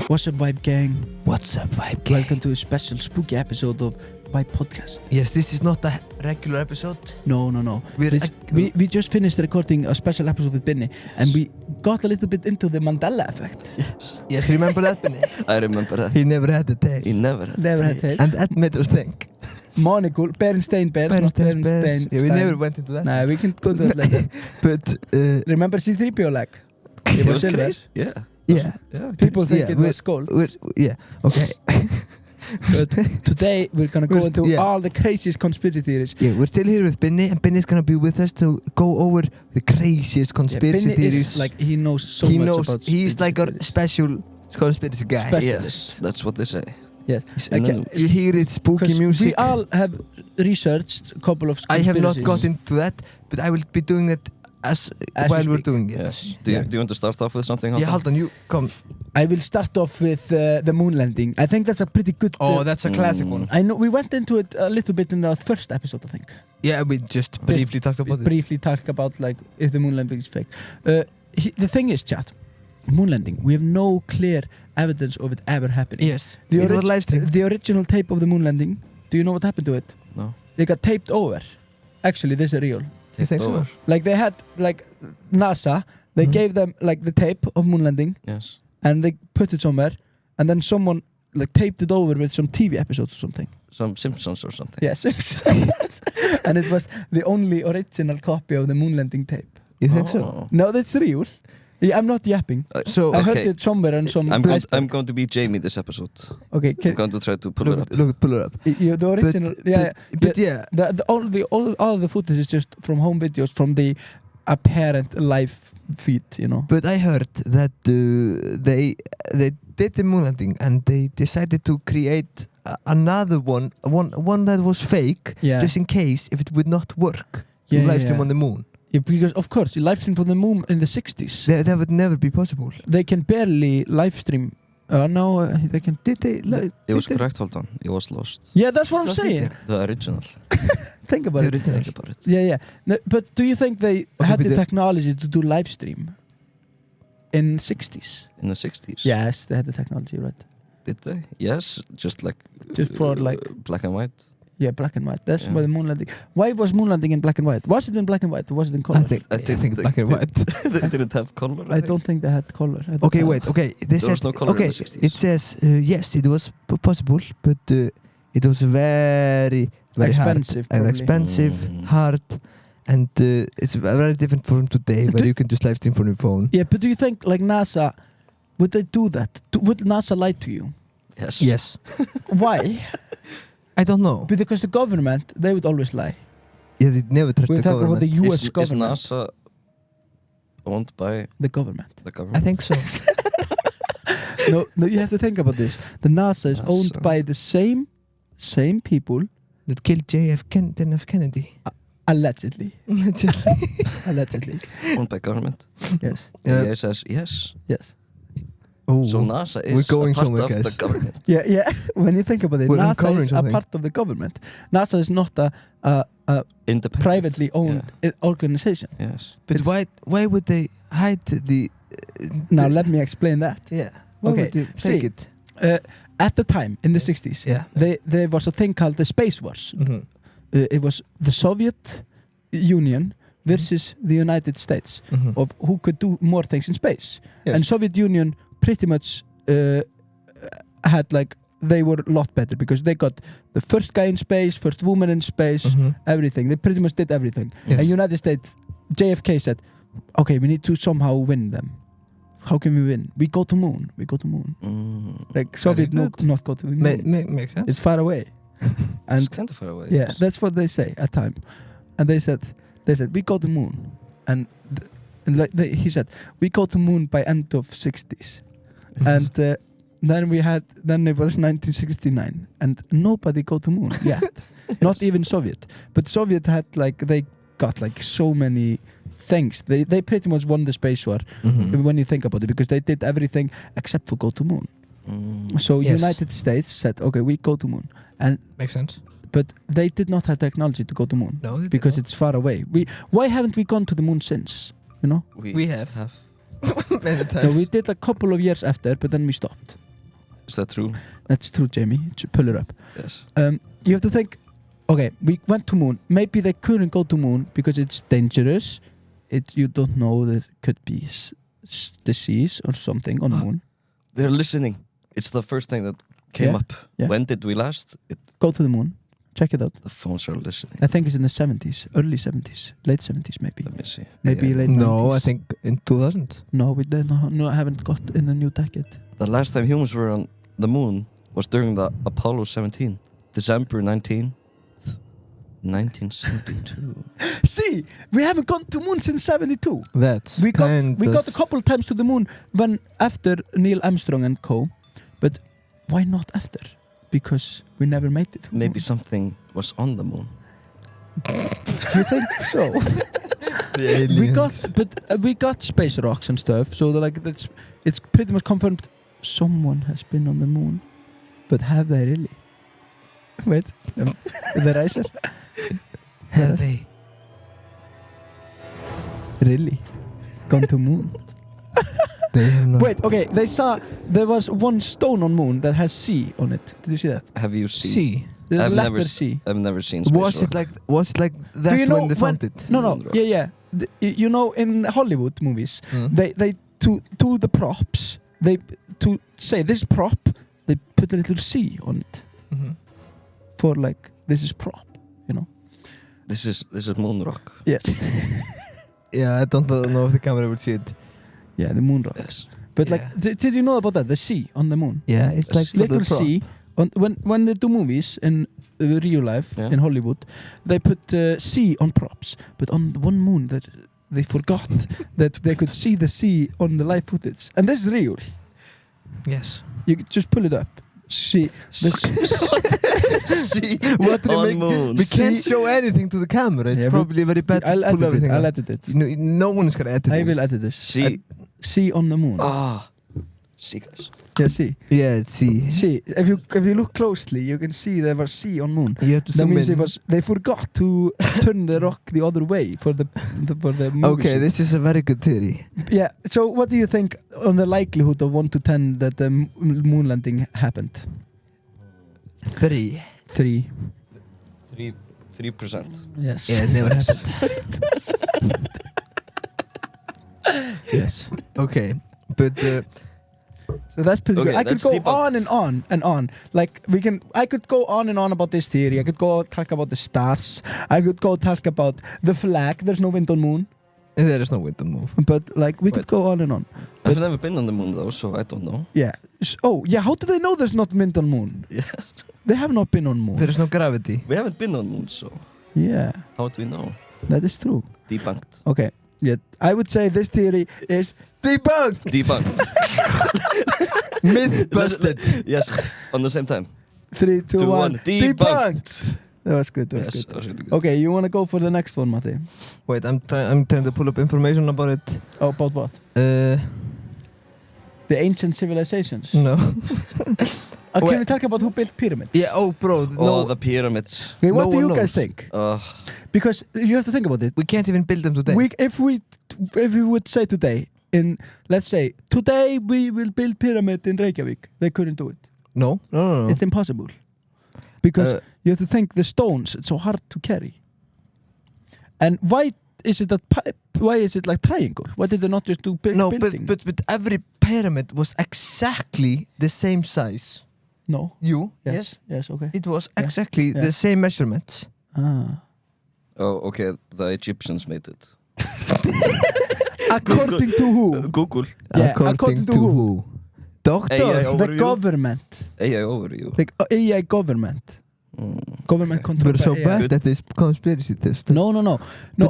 What's up, Vibe Gang? What's up, Vibe Gang? Welcome to a special spooky episode of Vibe Podcast. Yes, this is not a regular episode. No. We just finished recording a special episode with Binni, and we got a little bit into the Mandela effect. Yes, remember that, Benny? I remember that. He never had the tail. He never had Never had tail. And that made us think. Monocle, Berenstain Bears, not Berenstain. Yeah, we never went into that. Nah, we can go to that later. But, Remember C-3PO leg? It was silver. Yeah. yeah. People think it was gold. Yeah, okay. But today we're gonna go into yeah. all the craziest conspiracy theories. Yeah, we're still here with Benny, and Benny's gonna be with us to go over the craziest conspiracy Binni theories. is like, he knows so much about he's like a theories. special conspiracy guy. Specialist. Yes, that's what they say. Yes. And Okay. then You hear it, spooky 'Cause music. we all have researched a couple of I have not conspiracies. got into that, but I will be doing it As while we we're speak. doing it. Yes. Do you want to start off with something? Yeah, hold on, you come. I will start off with the moon landing. I think that's a pretty good. That's a classic one. I know we went into it a little bit in our first episode, I think. Yeah, we just briefly talked about it. Briefly talked about like if the moon landing is fake. The thing is, chat, moon landing. We have no clear evidence of it ever happening. Yes, it was live stream. The original tape of the moon landing. Do you know what happened to it? No. They got taped over. Actually, this is real. You think so? Over. Like they had like NASA. They Mhm. gave them like the tape of moon landing. Yes. And they put it somewhere, and then someone like taped it over with some TV episodes or something. Some Simpsons or something. Yes, and it was the only original copy of the moon landing tape. You think so? Oh. No, that's real. Yeah, I'm not yapping. So I heard Okay. it somewhere on some. I'm going to be Jamie this episode. Okay, I'm going to try to pull it up. pull it up. the original. But yeah, All the footage is just from home videos from the apparent live feed. You know. but I heard that they did the moon landing and they decided to create another one that was fake, Yeah. just in case if it would not work. Yeah, live stream yeah. on the moon. Yeah, because of course, you live stream from the moon in the 60s. That would never be possible. They can barely live stream. No, they can. Did they? It was correct, hold on. It was lost. Yeah, that's what I'm Lost saying. video. The original. Think about it. Think about it. Yeah. No, but do you think they had but the the- technology to do live stream in 60s? In the 60s. Yes, they had the technology, right? Did they? Yes. Just like. Just for, like- black and white. Yeah, black and white. That's Yeah. why the moon landing. Why was moon landing in black and white? Was it in black and white or was it in color? I think black and white. They didn't have color. I don't think they had color. at the Okay, time. wait. Okay, they There said was no color in okay. the 60s. It says yes, it was possible, but it was very Expensive, hard. And probably. expensive, hard, and it's very different from today, where you can just live stream from your phone. Yeah, but do you think like NASA would they do that? Would NASA lie to you? Yes. Yes, Why? I don't know. Because the government they would always lie. Yeah, they never trust We the talk about government. the U.S. Is government. NASA owned by The government. the government? I think so. No, you have to think about this. The NASA is owned NASA. by the same people, That killed John F. Kennedy. allegedly. Allegedly. Owned by government. Yes. The EA says yes. Yes. Oh, So NASA is We're going a part somewhere, of guys. the government. Yeah. When you think about it, We're NASA uncovering is a something. part of the government. NASA is not a Independent. privately owned organization. Yes. but it's- why would they hide the? Now let me explain that. Yeah. Why Okay, would you see. take it? At the time in the 60s, Yeah. there was a thing called the Space Wars. Mm-hmm. It was the Soviet Union versus the United States of who could do more things in space. Yes. And Soviet Union pretty much had like they were a lot better because they got the first guy in space, first woman in space, everything. They pretty much did everything. Yes. And United States, JFK said, "Okay, we need to somehow win them. How can we win? We go to moon. We go to moon. Like Soviet good. not go to moon. Makes sense. It's far away." It's And kind of far away. yeah, yes. that's what they say at time. And they said we go to moon, and he said we go to moon by end of 60s, and then it was 1969, and nobody go to moon yet, not even Soviet. But Soviet had like they got like so many things. They pretty much won the space war when you think about it because they did everything except for go to moon. So Yes. United States said, okay, we go to moon, and Makes sense. but they did not have technology to go to moon No, they because did it's far away. Why haven't we gone to the moon since? You know, We have. Many no, times. we did a couple of years after, but then we stopped. Is that true? That's true, Jamie. Pull it up. Yes. You have to think. Okay, we went to moon. Maybe they couldn't go to moon because it's dangerous. You don't know, there could be disease or something on moon. They're listening. It's the first thing that came Yeah, up. yeah. When did we last? Go to the moon. Check it out. The phones are listening. I think it's in the 70s, early 70s, late 70s maybe. Let me see. Maybe Yeah. late No, 90s. I think in 2000. No, we did no, haven't got in the new decade. The last time humans were on the moon was during the Apollo 17, December 19th, 1972. See, we haven't gone to moon since 72. That's We got a couple of times to the moon when after Neil Armstrong and co. But why not after? Because we never made it. to the Maybe moon. something was on the moon. You think so? We got space rocks and stuff. So it's pretty much confirmed someone has been on the moon. But have they really? Wait, the riser. Have they? Really? Gone to moon? They have not. Wait, okay. They saw there was one stone on moon that has C on it. Did you see that? Have you seen? See, The I've letter never C. I've never seen space was rock. it like that you know when they found it? No, Moon rock. yeah. You know, in Hollywood movies, Mm. they to the props, to say this prop, they put a little C on it Mhm. for like this is prop, you know. This is moon rock. Yes. Yeah, I don't know if the camera would see it. Yeah, the moon rock. Yes. But Yeah. like, did you know about that? The C on the moon. Yeah, it's A like for the Little prop. C. When they do movies in real life Yeah. in Hollywood, they put C on props. But on the one moon that they forgot that they could see the C on the live footage, and this is real. Yes. You could just pull it up. See, See, what did On it make? moon. We can't show anything to the camera. It's Yeah, probably very bad to I'll pull edit it. everything I'll up. edit it. No one's gonna edit I this. will edit this. See. C on the moon. Ah. See, guys. Yeah, see. Yeah, see. See. If you look closely, you can see there was C on moon. You have to That zoom means in. they forgot to turn the rock the other way for the movie Okay, shoot. this is a very good theory. Yeah. So, what do you think on the likelihood of 1 to 10 that the moon landing happened? 3. 3. 3%. Yes. Yeah, it never happened. Yes. Okay, but So that's pretty Okay, good. I could that's go debunked. on and on and on. Like I could go on and on about this theory. I could go talk about the stars. I could go talk about the flag. There's no wind on moon. there is no wind to move. But like we could Wait. go on and on. I've never been on the moon though, so I don't know. Yeah. Oh yeah. How do they know there's not wind on moon? Yeah. They have not been on moon. There is no gravity. We haven't been on moon, so Yeah, how do we know? that is true. Debunked. Okay. Yeah, I would say this theory is debunked. Debunked. Myth busted. Yes, on the same time. 3, 2, 2, 1. 1. Debunked. That was good. That was Yes, good. that was really good. Okay, you wanna go for the next one, Matti? Wait, I'm trying to pull up information about it. Oh, about what? The ancient civilizations. No. Can Wait. we talk about who built pyramids? Yeah. Oh, bro. Oh, No. the pyramids. Okay, what No do you one guys knows. think? Because you have to think about it. We can't even build them today. If we would say today, let's say today we will build pyramid in Reykjavik, they couldn't do it. No. It's impossible because Uh, you have to think the stones. It's so hard to carry. And why is it why is it like triangle? Why did they not just do no, building? but every pyramid was exactly the same size. No. Yes. Yes. Okay. It was Yeah. exactly Yeah. the same measurements. Ah. Oh, okay. The Egyptians made it. According to who? Google. Yeah, according to who? Doctor. AI The overview. government. AI overview. The AI government. Government Okay. controlled We're so by AI. bad Good. at this conspiracy test. No.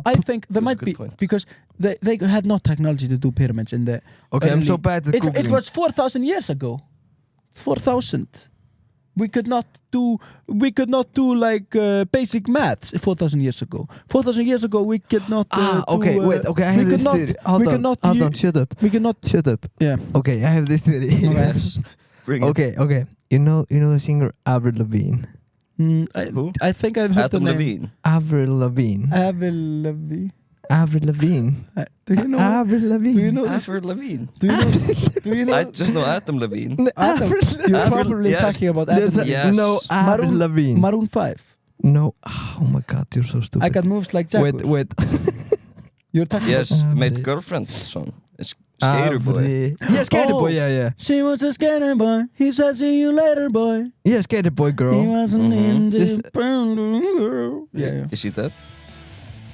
I think there That's a might good be point. because they had no technology to do pyramids in the. Okay, I'm so early- bad at It Googling. was 4,000 years ago. 4,000. We could not do like basic maths 4,000 years ago. 4,000 years ago we could not. Okay, do, wait. Okay, I we have could this not- theory. we Hold could on. not Hold u- on. Shut up. We cannot. Shut up. Yeah. Okay, I have this theory. Okay. Yes. Bring it. Okay. You know the singer Avril Lavigne. Who? I think I've heard Adam the name. Levine. Avril Lavigne. Avril Lavigne. Avril Lavigne. Do you know? Avril Lavigne. Do you know? This? Avril Lavigne. Do you know? Do you know? I just know Adam Levine. Adam, you're Avril- probably yes. talking about Adam. There's a- Yes. No, Avril Maroon- Lavigne. Maroon 5. No. Oh my God, you're so stupid. I got moves like Jaguar. Wait. You're talking Yes, about... made Avril. girlfriend song. It's Skater Boy. Avril. Yeah, Skater Oh. Boy, yeah. She was a skater boy. He said, see you later, boy. Yeah, Skater Boy He girl. wasn't into This- girl. Yeah. Is he dead?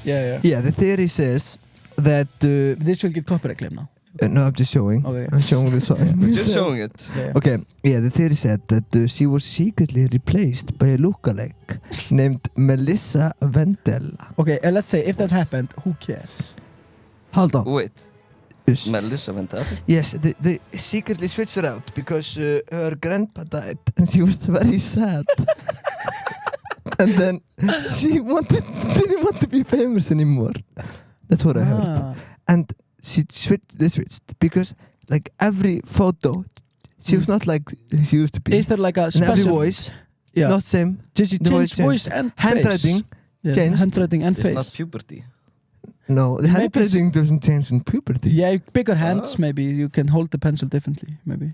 Yeah. Yeah, the theory says that... This will get copyright claim now. no, I'm just showing. Okay. I'm showing the song. Just showing it. Yeah. Okay, yeah, the theory said that she was secretly replaced by a lookalike named Melissa Vendela. Okay, let's say if that happened, who cares? Hold on. Wait, Yes, Melissa Vendetta? yes, they secretly switched her out because her grandpa died and she was very sad. And then she didn't want to be famous anymore. That's what I heard. Ah. And they switched because like every photo, she was not like she used to be. Is there like a And every special voice, Yeah. not same. Did she the change voice voice changed. and Handwriting face? Yeah, changed. handwriting and It's face. not puberty. No, the Maybe handwriting doesn't change in puberty. Yeah, bigger hands. Ah. Maybe you can hold the pencil differently. Maybe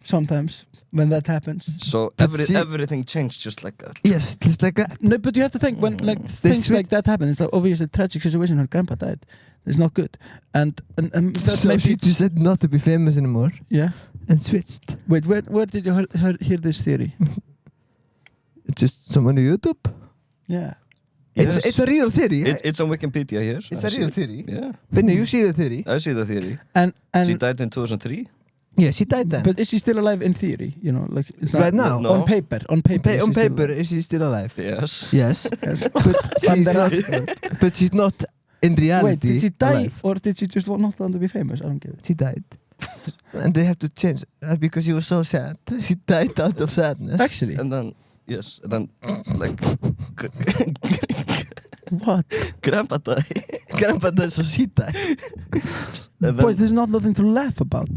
sometimes when that happens. So But see- everything changed just like that. Yes, just like that. No, but you have to think when like They things like that happen. It's obviously a tragic situation. Her grandpa died. It's not good, and that So maybe she decided not to be famous anymore yeah. and switched. Wait, where did you hear this theory? Just someone on YouTube. Yeah. Yes. It's a real theory. It's on Wikipedia here. It's I a see real it. theory. Yeah, Benny, you see the theory? I see the theory. And She died in 2003. Yeah, she died then. but is she still alive in theory? You know, like it's Right now? No. on paper. On paper. is on she still paper, alive? is she still alive? Yes. Yes, Yes. but she's not. But she's not in reality. Wait, did she die alive. or did she just not want to be famous? I don't get it. She died, and they have to change because she was so sad. She died out of sadness. Actually, And then yes, and then like what? Grandpa died. Grandpa died, so she died. And Boy, then, there's not nothing to laugh about.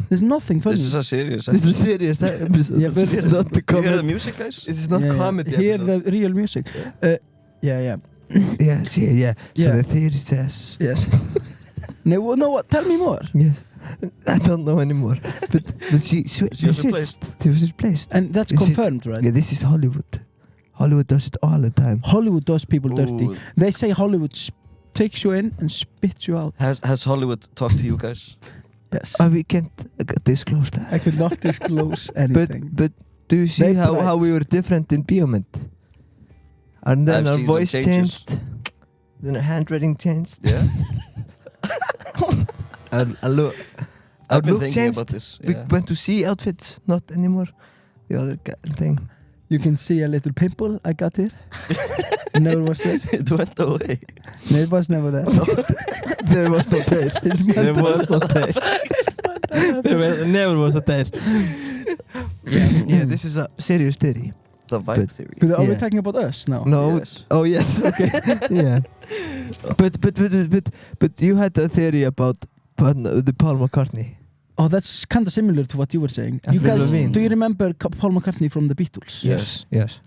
There's nothing funny. this is a serious. This is serious episode. Yeah, but- This is not the You hear the comedy. music, guys? It is not comedy. Hear episode. the real music. Yeah. Yes, yeah. So Yeah. the theory says Yes. No, what? Tell me more. yes. I don't know anymore. But she She was switched. replaced. She was replaced. And that's Is it- confirmed, right? Yeah, this is Hollywood. Hollywood does it all the time. Hollywood does people dirty. Ooh. They say Hollywood takes you in and spits you out. Has Hollywood talked to you guys? Yes. We can't disclose that. I could not disclose anything. But do you see They've how tried. we were different in Biomed? And then I've our seen some voice changes. changed. Then our handwriting changed. Yeah. Our look. Our I've been look thinking changed. about this. We Yeah. went to see outfits, not anymore. The other thing. You can see a little pimple I got here. Never was there. It went away. No, it was never there. There was no tail. There was no tail. Never was a tail. Yeah, this is a serious theory. The vibe But- theory. But are we Yeah. talking about us now? No. Yes. Oh yes. Okay. Yeah. But you had a theory about the Paul McCartney. Oh, that's kind of similar to what you were saying. You Avril guys, Lavigne. do you remember Paul McCartney from the Beatles? Yes. Yes.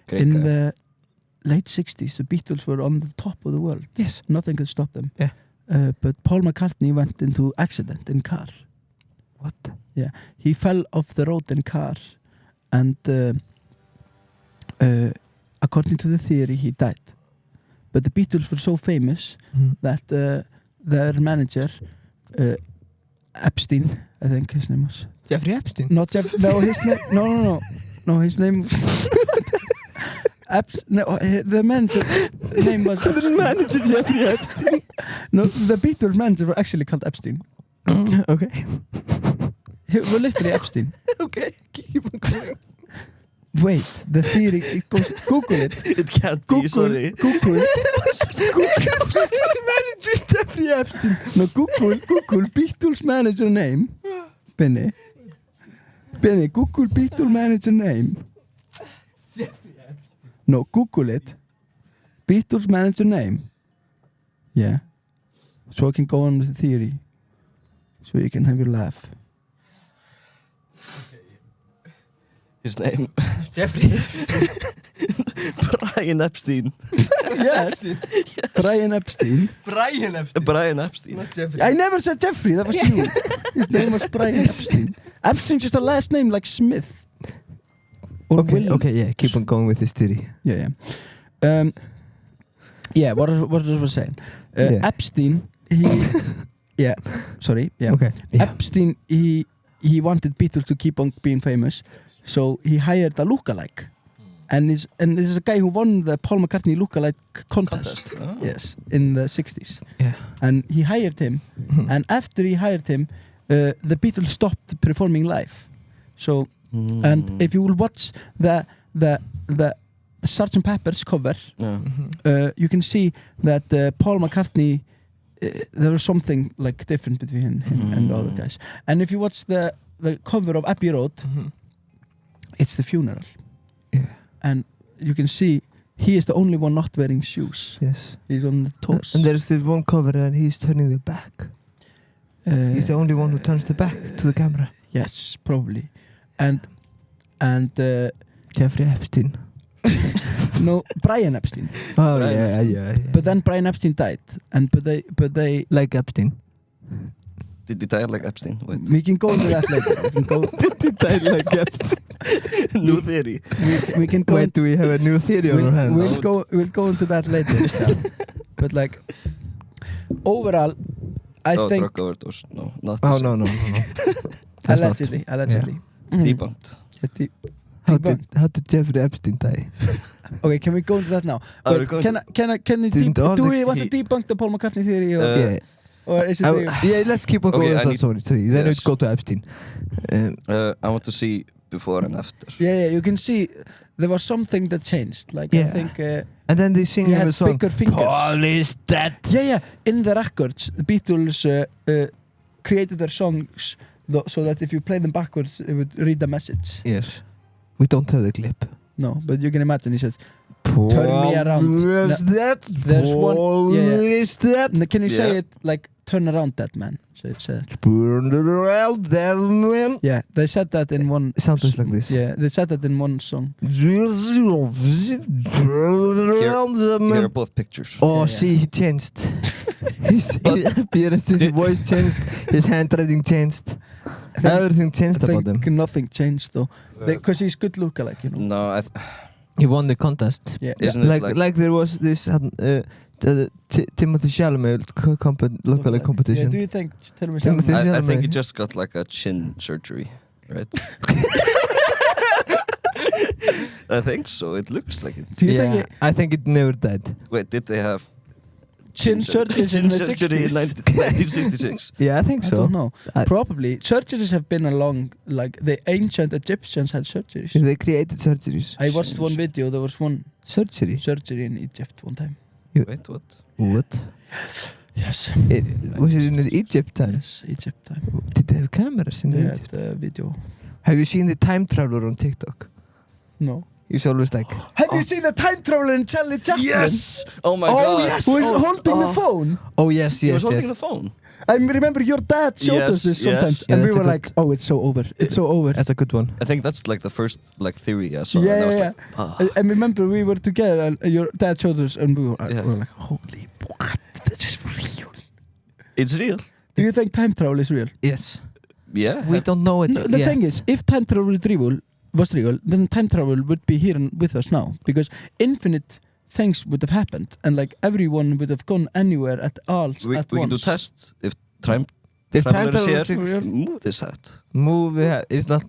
Great In guy. the late 60s, the Beatles were on the top of the world. Yes. Nothing could stop them. Yeah. But Paul McCartney went into accident in car. What? He fell off the road in car, and according to the theory, he died. But the Beatles were so famous that their manager, Epstein, I think his name was. Jeffrey Epstein. Not Jeff. No, his name. No, his name was. The manager name was. The manager Jeffrey Epstein. No, the Beatles manager were actually called Epstein. Okay. He was literally Epstein. Okay. Keep on going. Wait, the theory. It goes, Google it. It can't be, Google. sorry. Google. Manager Jeffrey Epstein. No, Google Beatles manager name. Benny, Google Beatles manager name. No, Google it. Beatles manager name. Yeah. So I can go on with the theory. So you can have your laugh. His name Jeffrey Brian Epstein. Yes. Brian Epstein. Brian Epstein. Brian Epstein. Not Jeffrey. I never said Jeffrey, that was you. His name was Brian Epstein. Epstein's just a last name like Smith. Or Will. Okay, yeah, keep on going with this theory. Yeah. Yeah, what was I saying? Yeah. Epstein, he... yeah, sorry, yeah. Okay. Yeah. Epstein, he wanted Beatles to keep on being famous, so he hired a lookalike. And this is a guy who won the Paul McCartney lookalike contest. Oh. Yes, in the 60s. Yeah. And he hired him, and after he hired him, the Beatles stopped performing live. So, and if you will watch the Sgt. Pepper's cover, Yeah. you can see that Paul McCartney, there was something like different between him and the other guys. And if you watch the cover of Abbey Road, it's the funeral. Yeah. And you can see he is the only one not wearing shoes. Yes. He's on the toes. And there's this one cover and he's turning the back. He's the only one who turns the back to the camera. Yes, probably. And Jeffrey Epstein. no, Brian Epstein. Oh Brian. yeah. But then Brian Epstein died, and but they like Epstein. Did he die like Epstein? Wait. we can go into that later. We can go. like Epstein. New theory. We can go. Wait, do we have a new theory on our hands? We'll go into that later. But like overall, I think Drug overdose. No, not Oh the no. That's not- allegedly. Debunked. How did Jeffrey Epstein die? Okay, can we go into that now? Are we Wait, going can we Didn't all do the- we want to he- debunk the Paul McCartney theory or, Yeah. or is it? Yeah, let's keep on going Okay, with I that. need- Sorry. Then Yes. we go to Epstein. I want to see before and after. Yeah, you can see there was something that changed. Like Yeah. I think And then they sing he him had a song. bigger fingers. Paul is dead. Yeah. In the records, the Beatles created their songs so that if you play them backwards, it would read the message. Yes. We don't have the clip. No, but you can imagine. He says, Paul me around. is dead. There's one- Paul yeah. is dead. Can you say Yeah. it like turn around that man? Say that. Turn around, dead man. Yeah, they said that in one. Sounds like this. Yeah, they said that in one song. Turn around, dead Here are man. both pictures. Oh, Yeah. see, he changed. His appearance, his voice changed, his handwriting changed. Everything changed I about think him. nothing changed though, because he's good lookalike, you know. No, He won the contest. Yeah, Isn't it Like there was this Timothy Chalamet lookalike competition. Yeah, do you think? Tell me Timothy something. I think he Chalamet. just got like a chin surgery, right? I think so. It looks like it. Do you Yeah, think I think it never died. Wait, did they have chin surgeries in the surgery in 60s? 1966? Yeah, I think I so. don't know. I- Probably surgeries have been along. Like the ancient Egyptians had surgeries. They created surgeries. I watched one video. There was one Surgery? surgery in Egypt one time. Wait, what? What? Yes. Was it in Egypt time? Yes, Egypt time. Did they have cameras in They had Egypt? the video. Have you seen the time traveler on TikTok? No. He's always like, Have you seen the time traveler in Charlie Chaplin? Oh my Oh, god! yes! Who is Oh, holding the oh. phone? oh yes, He was yes, holding yes. the phone. I remember your dad showed Yes, us this yes. sometimes, Yeah, and we that's a were good- like, "Oh, it's so over! It's so over!" That's a good one. I think that's like the first like theory I saw. Yeah, and I was yeah, like, ah. I remember we were together, and your dad showed us, and we were Yeah. like, "Holy what? This is real." It's real. Do you think time travel is real? Yes. Yeah. We don't know it. No, the yet. thing is, if time travel was real, then time travel would be here with us now, because infinite things would have happened, and like everyone would have gone anywhere at all we at can once. do tests if time If time traveler is travel here. is Move this hat. move, it's not,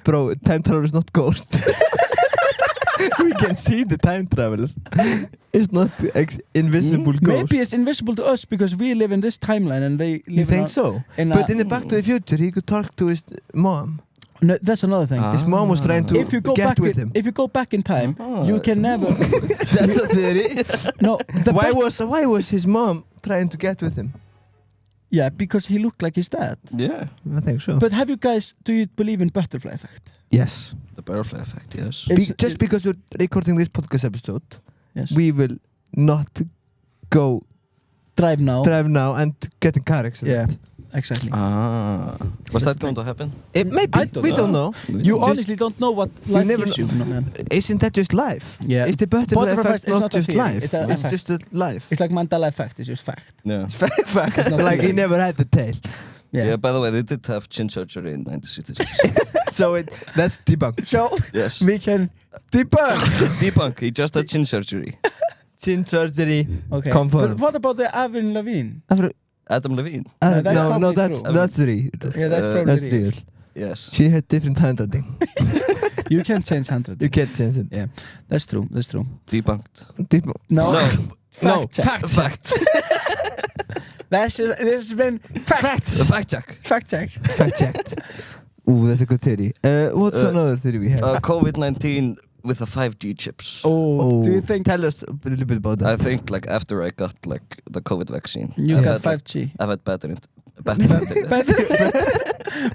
bro. Time travel is not ghost. We can see the time traveler. It's not invisible ghost. Maybe it's invisible to us because we live in this timeline, and they live You think in so? in But a, in the Back to the Future, he could talk to his mom. no, that's another thing. His mom was trying to If you go get back, with him. if you go back in time, Ah. you can never. That's a theory. No, the Why was his mom trying to get with him? Yeah, because he looked like his dad. Yeah. I think so. But do you believe in butterfly effect? yes. The butterfly effect. Yes. Just because we're recording this podcast episode, Yes. we will not go drive now. drive now and get in car accident. Yeah. exactly. Was that going to happen? Maybe. I don't We know. don't know. You honestly don't know what life never gives you, no, man. Isn't that just life? Yeah. Is the butterfly Butterfly effect effect is not not a just theory, life? it's an effect. just a life. It's like Mandela effect. It's just fact. Yeah. Fact. not Like he theory. never had the tail. Yeah. By the way, they did have chin surgery in 1966. So that's debunked. So Yes. we can debunk. Debunk. He just had chin surgery. Chin surgery. Okay. Confirmed. But what about the Avril Lavigne? Adam Levine. No, that's No, probably that's true. that's real. Yeah, that's Uh, probably That's real. Yes. She had different handwriting. You can change handwriting. You can't change it. Yeah, that's true. That's true. Debunked. No. No. Fact check. Fact. This has been Facts. Fact check. fact check. Fact checked. Ooh, that's a good theory. What's another theory we have? COVID-19 with the 5G chips. Oh, do you think Tell us a little bit about I that. think like after I got like the COVID vaccine, you I've got had, like, 5G? I've had better internet.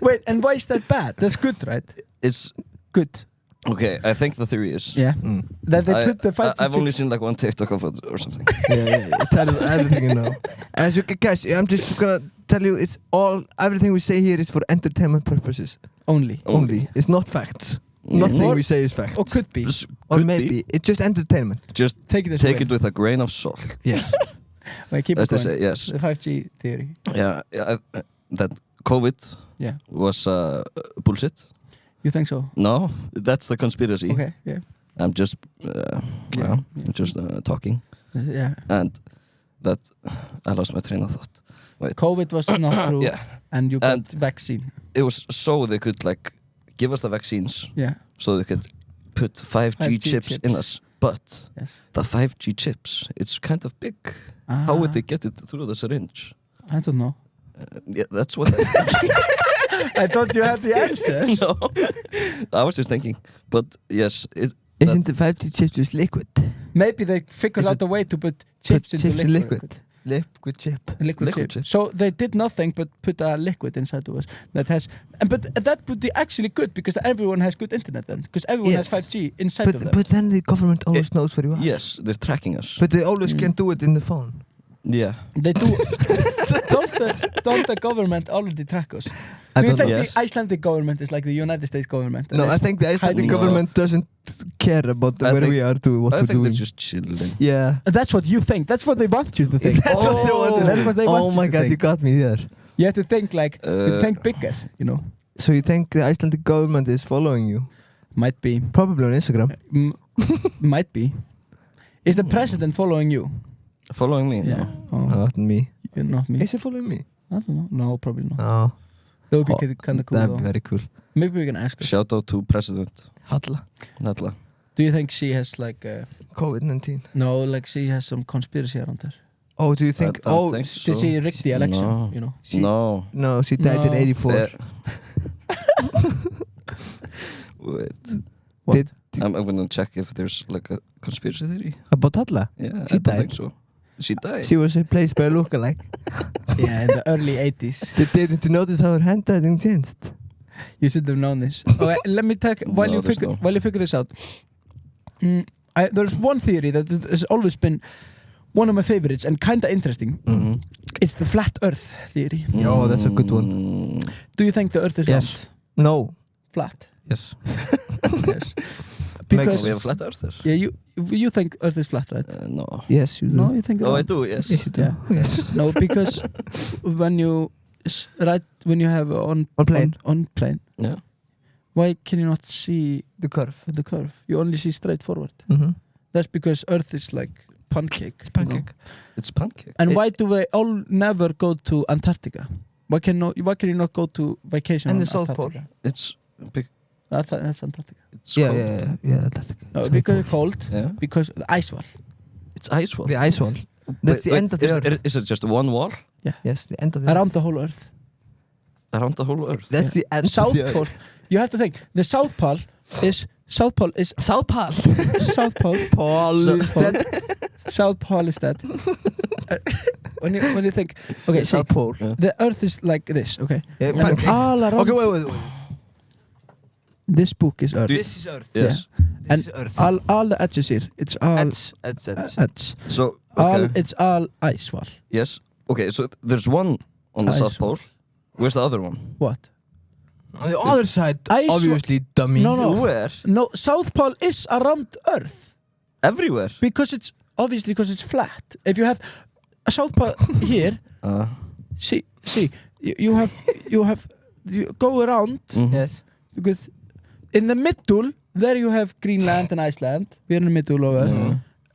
Wait, and why is that bad? That's good, right? It's Good. okay. I think the theory is. Yeah. Mm. That they put the 5G I've only seen like one TikTok of it or something. Yeah. Tell us everything you know. As you can guess, I'm just gonna tell you, it's all everything we say here is for entertainment purposes only. only. It's not facts. Nothing Or- we say is facts. Or could be. Just Or could maybe it's just entertainment. be. Just Take it as take it with a grain of salt, Yeah. Wait, keep as it they going. say. Yes. The 5G theory. Yeah. That COVID Yeah. was bullshit. You think so? No, that's the conspiracy. Okay. Yeah. I'm just Yeah. just talking, Yeah. and that I lost my train of thought. COVID was not true. Yeah, And you got And- vaccine. it was so they could like give us the vaccines, Yeah. so they could put 5G chips in us. But Yes. the 5G chips, it's kind of big. How would they get it through the syringe? I don't know. Yeah, that's what I thought you had the answer. No, I was just thinking. But yes, Isn't the 5G chips just liquid? Maybe they figured Is out it- a way to put chips into chips in liquid. liquid. Liquid chip. Liquid Liquid chip. chip. So they did nothing but put a liquid inside of us that has, but that would be actually good because everyone has good internet then, because everyone Yes. has 5G inside of them. But then the government always knows where you are. yes, they're tracking us. But they always can do it in the phone. Yeah, They do. don't the government already track us? I Do you don't think know. Yes. the Icelandic government is like the United States government? No, I think the Icelandic hiding- government doesn't care about I where think- we are doing what I we're think they're doing. just chilling. Yeah. That's what you think. That's what they want you to think. That's what they want to That's what they want Oh you my to god, think. you got me there. You have to think like, you Uh, think bigger, you know. So you think the Icelandic government is following you? Might be. Probably on Instagram. Might be. Is the president following you? Following me? Yeah. No. Oh, Not me. you're not me. Is he following me? I don't know. No, probably not. Oh, That would be Oh, kind of cool. that'd be Though. very cool. Maybe we can ask her. Shout out to President Halla. Natla. Do you think she has like COVID-19. no, like she has some conspiracy around her? Oh, do you think? I don't Oh, think Did so. she rig the election? No. You know. No. no, she died in No. '84. Fair. Wait. What? Did- I'm gonna check if there's like a conspiracy theory. About Halla? Yeah, She I don't died. think so. She died. She was replaced by a lookalike. Yeah, in the early 80s. Didn't you notice how her handwriting changed? You should have known this. Okay, let me take while No, you there's figure no. while you figure this out. There's one theory that has always been one of my favorites and kind of interesting. Mhm. It's the flat Earth theory. Oh, that's a good one. Do you think the Earth is Yes. No. flat? Yes. Yes. Because Because we have flat earthers. yeah, you think Earth is flat, right? No. Yes, you do. No, you think Oh, I round. do. Yes. Yes, you do. Yeah. Yes. No, because when you when you have On plane. on plane, Yeah. why can you not see The curve. the curve? You only see straight forward. Mm-hmm. That's because Earth is like pancake. you know? Pancake. It's pancake. And It- why do they all never go to Antarctica? Why can you not go to vacation And on the South Antarctica? It's big. That's Antarctica. It's Yeah, cold. yeah. That's the No, because it's cold. Yeah. Because the ice wall. It's ice wall. The ice wall. That's the end of the earth. Is it just one wall Yes, the end of the Around earth. the whole Earth. around the whole earth? That's the end of South the earth. Pole. You have to think. The South Pole is South Pole. South Pole. Is that South Pole is that. When you think, okay, see, South Pole? Yeah. the Earth is like this, okay. Yeah, And pancake. all around. Okay, wait. This book is Earth. This is Earth. Yes. And This is Earth. all the edges here. It's all Edge. edge. So All okay. it's all ice wall. Yes. Okay. So there's one on the Ice South Pole Where's the other one? What? On the other side, I sw- obviously, dummy. No. Where? No, South Pole is around Earth Everywhere. because it's flat. If you have a South Pole here, see, you go around Mhm. Yes. because in the middle there you have Greenland and Iceland. We're in the middle of Earth,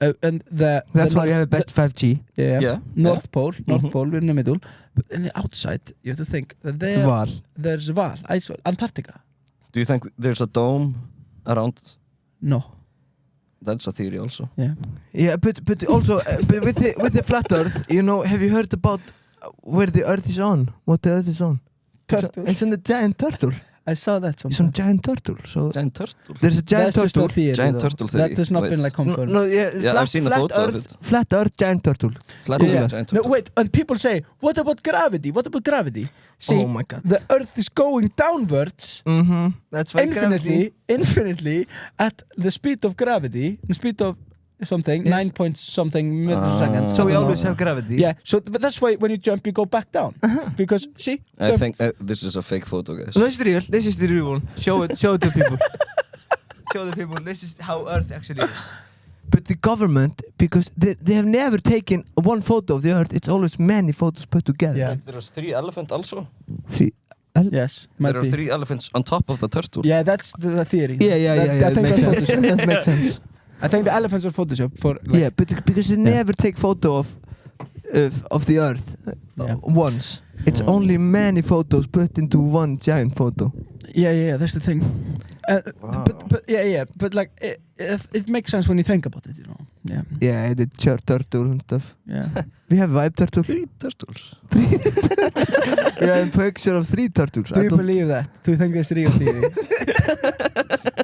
Mhm. and the That's the why we have the best 5G. Yeah. North Pole, Mhm. we're in the middle. But in the outside, you have to think that It's Val. there's Val, Antarctica. Do you think there's a dome around? No. That's a theory also. Yeah, but also but with the flat Earth, you know, have you heard about where the Earth is on? What the Earth is on? Turtle. It's on the giant turtle. I saw that It's on somewhere. giant turtle. So Giant turtle. there's a giant That's just a turtle. theory. Giant though. turtle theory. That has not Wait. been like confirmed. No, yeah, Yeah, I've seen a photo of it. Flat Earth, giant turtle. Flat Yeah, yeah. giant No, turtle. wait, and people say, what about gravity? What about gravity? See, Oh my god. the Earth is going downwards Mm-hmm. That's why infinitely at the speed of gravity, the speed of something, Yes. 9 point something meters a second. So we I don't always know. have gravity. Yeah, so but that's why when you jump, you go back down. Because, see? I jump- think this is a fake photo, guys. No, this is real. This is the real one. Show it to people. Show the people. This is how Earth actually is. But the government, because they have never taken one photo of the Earth. It's always many photos put together. Yeah. There's 3 elephants also. Three. Yes, might There are be. 3 elephants on top of the turtle. Yeah, that's the theory. Yeah. I That think makes that's sense. Photoshop. That makes sense. I think the elephants are Photoshop for like, Yeah, but because they never take photo of the Earth Yeah. once. It's only many photos put into one giant photo. Yeah, that's the thing. Wow. But but like it makes sense when you think about it, you know. Yeah, Yeah, the turtle and stuff. yeah. We have vibe turtle. 3 turtles. We have a picture of 3 turtles. Do you believe that? Do you think there's real theory?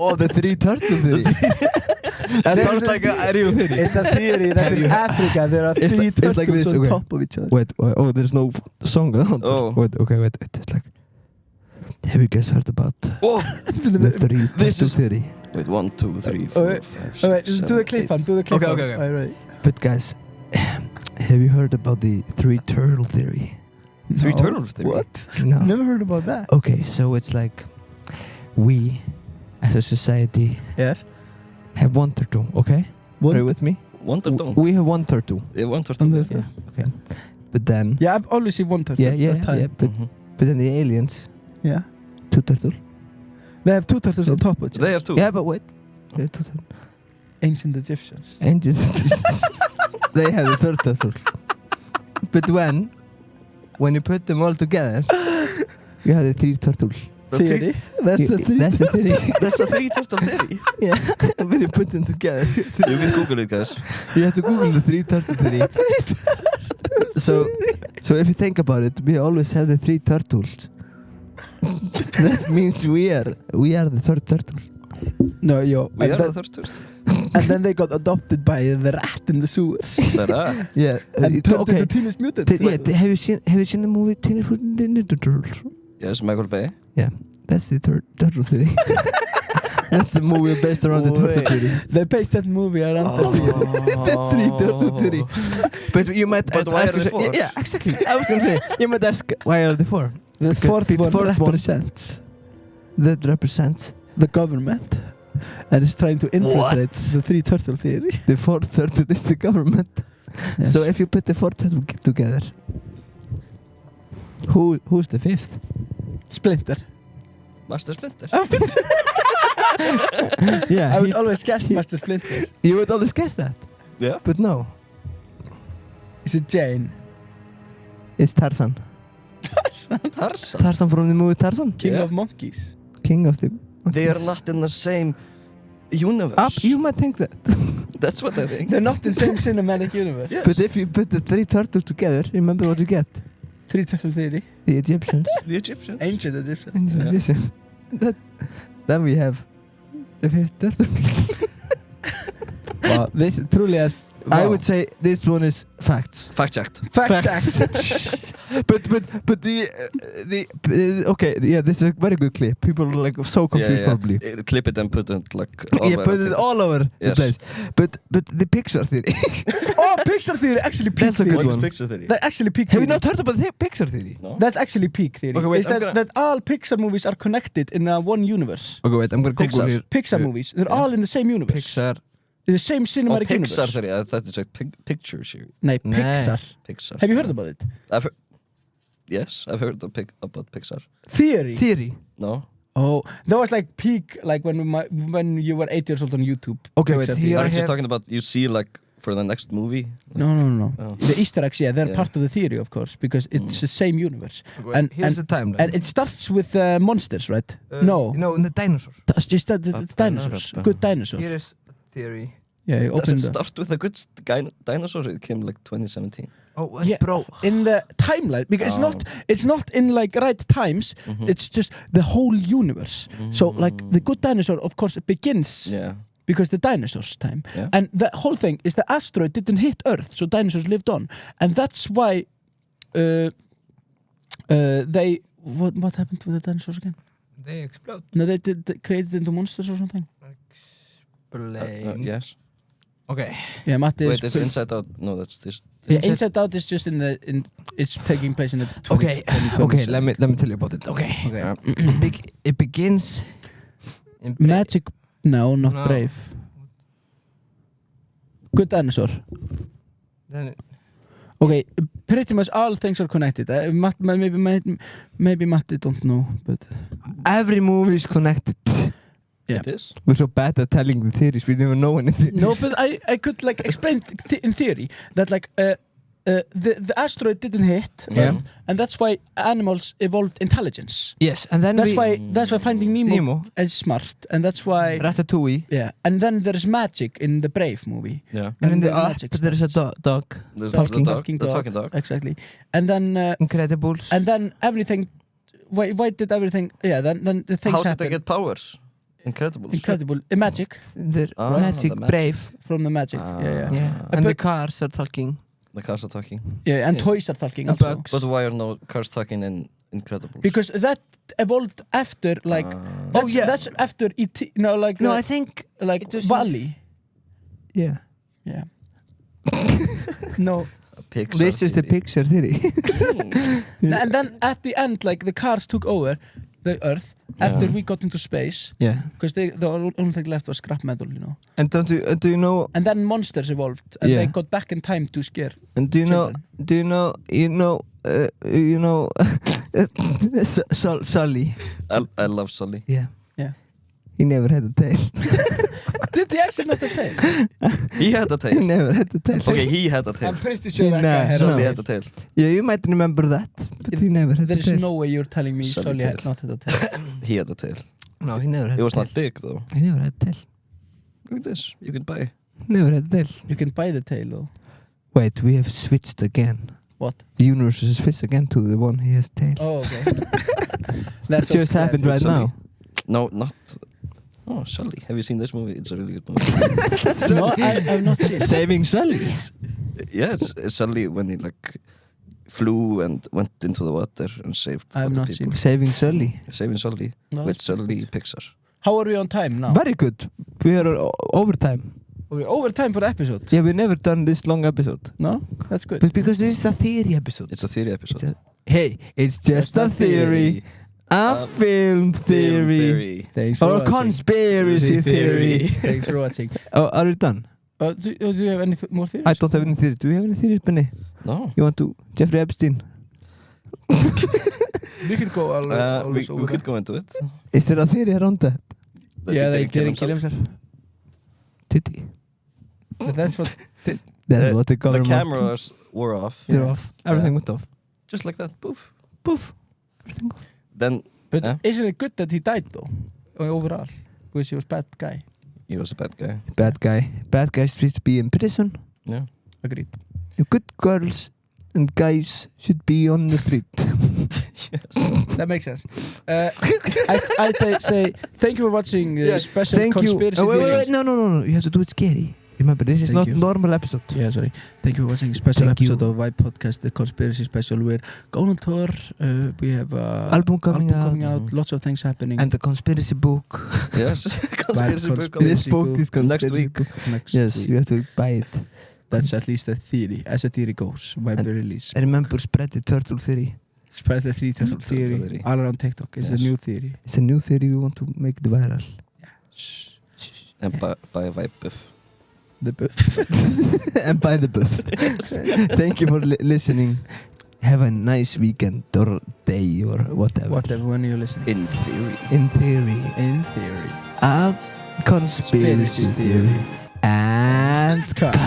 Oh, the 3 turtle theory. That There's sounds a like a real theory. It's a theory that Have in you- Africa there are It's 3 like- it's like turtles this, on okay. top of each other. Wait, oh, there's no song. Oh. Wait. It's like. Have you guys heard about Oh, the 3 This turtle is- theory? wait, 1, 2, 3, Oh, 4, wait. 5, 6, Alright, do 7, the clip 8. on. Do the clip Okay, on. okay. Alright. But guys, have you heard about the 3 turtle theory? 3 No. turtle theory. What? No. Never heard about that. Okay, so it's like we, as a society, Yes. have one turtle. Okay, are you with me? 1 turtle. We have one turtle. Yeah, 1 turtle. Yeah. Okay, but then Yeah, I've always seen one turtle. yeah, at a time. yeah. But Mhm. but then the aliens, Yeah. 2 turtle. They have 2 turtles on top of each other. They have 2. Yeah, but wait. Yeah, 2 turtle. Ancient Egyptians. Angels. They have the 3rd turtle. But when you put them all together, you have the 3 turtles. Theory. That's the theory. That's the theory. That's a 3 turtle theory. Yeah, when you put them together, You can Google it, guys. you have to Google the 3 turtle theory. So if you think about it, we always have the 3 turtles. That means we are the 3rd turtle. No, yo. We and, are then, the 3rd turtle. and then they got adopted by the rat in the sewers. The rat. Yeah, and turned into Teenage Mutant. Have you seen the movie Teenage Mutant Ninja Turtles? Yes, Michael Bay. Yeah, that's the 3rd turtle theory. That's the movie based around the turtle Wait. theory. They based that movie around Oh. that theory. The 3 turtle theory. But you might But why ask are they yourself- 4? Yeah, exactly. I was gonna say you might ask why are they 4? The Because fourth the one fourth one- represents That represents the government and is trying to infiltrate the 3 turtle theory. the 4th turtle is the government. Yes. So if you put the 4th turtle together, who's the 5th? Splinter. Master Splinter. Yeah, I would always guess Master Splinter. you would always guess that, Yeah. but no, Is it Jane? it's Tarzan. Tarzan. Tarzan from the movie Tarzan, King Yeah. of Monkeys. king of the. They are not in the same universe. You might think that, That's what I think. They're not in the same cinematic universe. Yes. but if you put the 3 turtles together, remember what you get? 3 turtle theory. The Egyptians. The Egyptians. Ancient Egyptian. And Yeah. listen, then we have the 5th turtle. Wow, this truly has I would say this one is facts. Fact checked. Fact Facts. check. But the okay, yeah, this is a very good clip. People are like so confused probably. Clip it and put it like all Yeah, over put it TikTok. all over the Yes. place. But the picture theory. Oh, picture theory actually peak That's a theory. good What is one. picture theory? That actually peak Have theory. you not heard about the picture theory? No? That's actually peak theory. Okay, wait, Is I'm that all Pixar movies are connected in one universe. Okay, wait, I'm gonna Google Pixar. here. Pixar movies, they're all in the same universe. Pixar. The same cinematic Pixar universe. theory. I thought it's like picture series. Nei, Nei. Pixar. Pixar. Have you heard about it? Yes, I've heard about Pixar. Theory. Theory. No? Oh, that was like peak, like when you were 8 years old on YouTube. Okay, wait, Pixar here theory. Are I you just have- talking about you see like for the next movie? No. Oh. The Easter eggs, yeah, they're Yeah. part of the theory, of course, because it's the same universe. Wait, And- here's the timeline. And it starts with monsters, right? No, No, in the dinosaurs. that's just the dinosaurs. Good dinosaurs. Here is theory. Yeah, you Does open it the... start with a good dinosaur? It came like 2017. Oh, Yeah. bro. In the timeline, because Oh. it's not in like right times, Mhm. it's just the whole universe. So like the good dinosaur, of course, it begins Yeah. because the dinosaurs time. Yeah. And the whole thing is the asteroid didn't hit Earth, so dinosaurs lived on. And that's why they... What happened with the dinosaurs again? They explode. No, they created into monsters or something. Yes. Okay. Yeah, Matti Wait, is... is Inside Out? No, that's this. Yeah, Inside Out is just it's taking place in the 20, Okay. 2020s. Okay, let me tell you about it. Okay. Okay. It begins in Magic... No, not No. Brave. Good dinosaur. Then Okay, pretty much all things are connected. Maybe Matti don't know, but... every movie is connected. Yeah. It is? We're so bad at telling the theories. We never know anything. No, but I could like explain in theory that like the asteroid didn't hit Yeah. Earth, and that's why animals evolved intelligence. Yes, and then That's why Finding Nemo Nemo. is smart, and that's why Ratatouille. yeah. And then there's magic in the Brave movie. Yeah. And in the magic there's a starts. dog. There's Talking the talking dog. Exactly, and then Incredibles. everything. Why did everything? Yeah, then the things How did happen. they get powers? Incredible. Incredible, magic the Ah, magic the magic. brave. from the magic. Yeah. Yeah. But- And the cars are talking. The cars are talking. Yeah, and Yes. toys are talking And also. bugs. But why are no cars talking in Incredibles? Because that evolved after like Ah. that's after E.T. No, like No, the- I think like it was- Wall-E. yeah. Yeah. No, Pixar This is the theory. picture theory. and then at the end, like the cars took over the Earth after Yeah. we got into space, yeah. because the only thing left was scrap metal, you know. And do you know? And then monsters evolved, and Yeah. they got back in time to scare. And do you Children. know? You know? Sully. I love Sully. Yeah. Yeah. He never had a tail. Did he actually not have tail? He had a He tail. never had a tail. Okay, he had a tail. I'm pretty sure that that guy guy had had No. Sully a had a tail. Yeah, you might remember that, but he never had There a is tail. no way you're telling me Sully Sully had tail. not had a tail. He had a tail. No, he never had It was a tail. not big though. He never had a tail. Look at this. You can buy. Never had a tail. You can buy the tail though. Wait, we have switched again. What? The universe has switched again to the one he has tail. Oh, okay. That's It just happened right Sully. now. No, not. Oh, Sully. Have you seen this movie? It's a really good movie. No, I've not seen it. Saving Sully. Yeah, it's Sully when he like flew and went into the water and saved I have other not people. seen it. Saving Sully. Saving Sully No, with that's Sully Pixar. How are we on time now? Very good. We are overtime. We're over time for the episode. Yeah, we never done this long episode. No? That's good. But because this is a theory episode. It's a theory episode. It's hey, it's just a theory. A film theory. Thanks for Or a watching. conspiracy theory. Thanks for watching. Oh, are you done? Do you have any more theories? I don't have any theories. Do you have any theories, Benny? No. You want to Jeffrey Epstein? We can go We could go into it. Is there a theory around that? That Yeah, he they didn't kill himself. Did he? But that's what... That's what the The government. cameras were off. They're Yeah. off. Everything went off. Just like that. Poof. Poof. Everything off. Then But Yeah. isn't it good that he died though? Overall? Because he was bad guy. he was a bad guy. Bad guy. Bad guys should be in prison. Yeah. Agreed. The good girls and guys should be on the street. That makes sense. I say thank you for watching special Thank you. conspiracy Oh, wait, theories. no. You have to do it scary. Remember, this is Thank not you. normal episode. Yeah, sorry. Thank you for watching a special Thank episode you. of Vibe Podcast, the conspiracy special. We're going on tour. We have Album coming out. Mhm. Lots of things happening. And the conspiracy book. Yes. Conspiracy book. conspiracy This book book is conspiracy Next week. book. next Yes, week. you have to buy it. That's at least a theory. As a theory goes, Vibe And- release. Remember, spread the turtle theory. Spread the three turtle Turtle theory theory. all around TikTok. It's Yes. a new theory. It's a new theory we want to make it viral. Shh. And buy a Vibe buff. The buff. And buy the buff. Thank you for listening. Have a nice weekend or day or whatever. Whatever, when you're listening. In theory. In theory. In theory. A conspiracy theory. And cut.